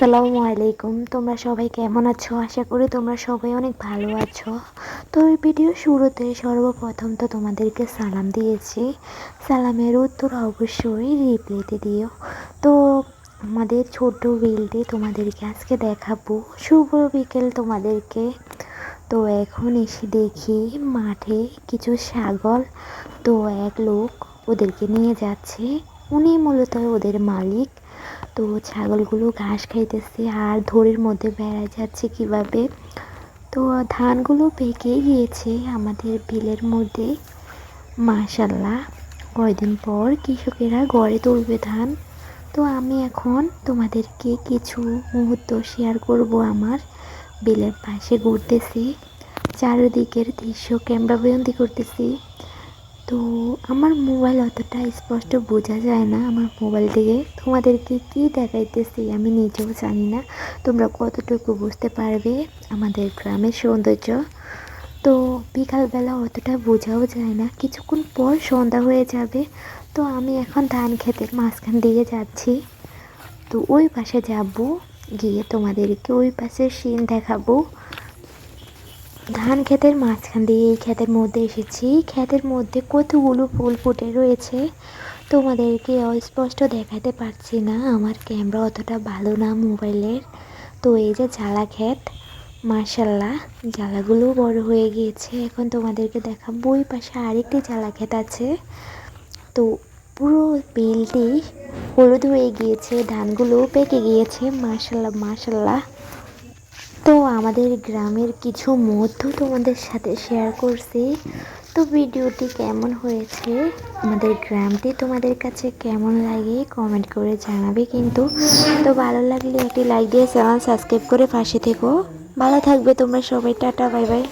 আসসালামু আলাইকুম। তোমরা সবাই কেমন আছো? আশা করি তোমরা সবাই অনেক ভালো আছো। তো এই ভিডিও শুরুতে সর্বপ্রথম তো তোমাদেরকে সালাম দিয়েছি। সালামের উত্তর অবশ্যই রিপ্লাইতে দিও। তো আমাদের ছোট্ট বিলটি তোমাদেরকে আজকে দেখাবো। শুভ বিকেল তোমাদেরকে। তো এখন এসে দেখি মাঠে কিছু ছাগল। তো এক লোক ওদেরকে নিয়ে যাচ্ছে। উনি মূলত ওদের মালিক। তো ছাগলগুলো ঘাস খাইতেছে আর ধরের মধ্যে বেড়ায় যাচ্ছে কিভাবে। তো ধানগুলো পেকে গিয়েছে আমাদের বিলের মধ্যে। মাশাল্লাহ, কয়দিন পর কৃষকেরা ঘরে তুলবে ধান। তো আমি এখন তোমাদেরকে কিছু মুহূর্ত শেয়ার করব। আমার বিলের পাশে ঘুরতেছি, চারিদিকের দৃশ্য ক্যামেরা বন্দি করতেছি। তো আমার মোবাইল অতটা স্পষ্ট বোঝা যায় না। আমার মোবাইল থেকে তোমাদেরকে কি দেখাইতেছি আমি নিজেও জানি না তোমরা কতটুকু বুঝতে পারবে আমাদের গ্রামের সৌন্দর্য। তো বিকালবেলা অতটা বোঝাও যায় না, কিছুক্ষণ পর সন্ধ্যা হয়ে যাবে। তো আমি এখন ধান ক্ষেতের মাঝখান দিয়ে যাচ্ছি। তো ওই পাশে যাব, গিয়ে তোমাদেরকে ওই পাশের সিন দেখাবো। ধান ক্ষেতের মাঝখান দিয়ে এই ক্ষেতের মধ্যে এসেছি। ক্ষেতের মধ্যে কতগুলো ফুল ফুটে রয়েছে তোমাদেরকে অস্পষ্ট দেখাতে পারছি না, আমার ক্যামেরা অতটা ভালো না মোবাইলের। তো এই যে জ্বালা ক্ষেত, মাশাল্লাহ জ্বালাগুলো বড় হয়ে গিয়েছে। এখন তোমাদেরকে দেখাবো ওই পাশে আরেকটি জ্বালা ক্ষেত আছে। তো পুরো বিলটি হলুদ হয়ে গিয়েছে, ধানগুলো পেকে গিয়েছে। মাশাল্লাহ মাশাল্লাহ। তো আমাদের গ্রামের কিছু মুহূর্ত তোমাদের সাথে শেয়ার করছি। তো ভিডিওটি কেমন হয়েছে, আমাদের গ্রামটি তোমাদের কাছে কেমন লাগে কমেন্ট করে জানাবে কিন্তু। তো ভালো লাগলে একটি লাইক দিয়ে চ্যানেল সাবস্ক্রাইব করে পাশে থেকো। ভালো থাকবে তোমরা সবাই। Tata, bye bye.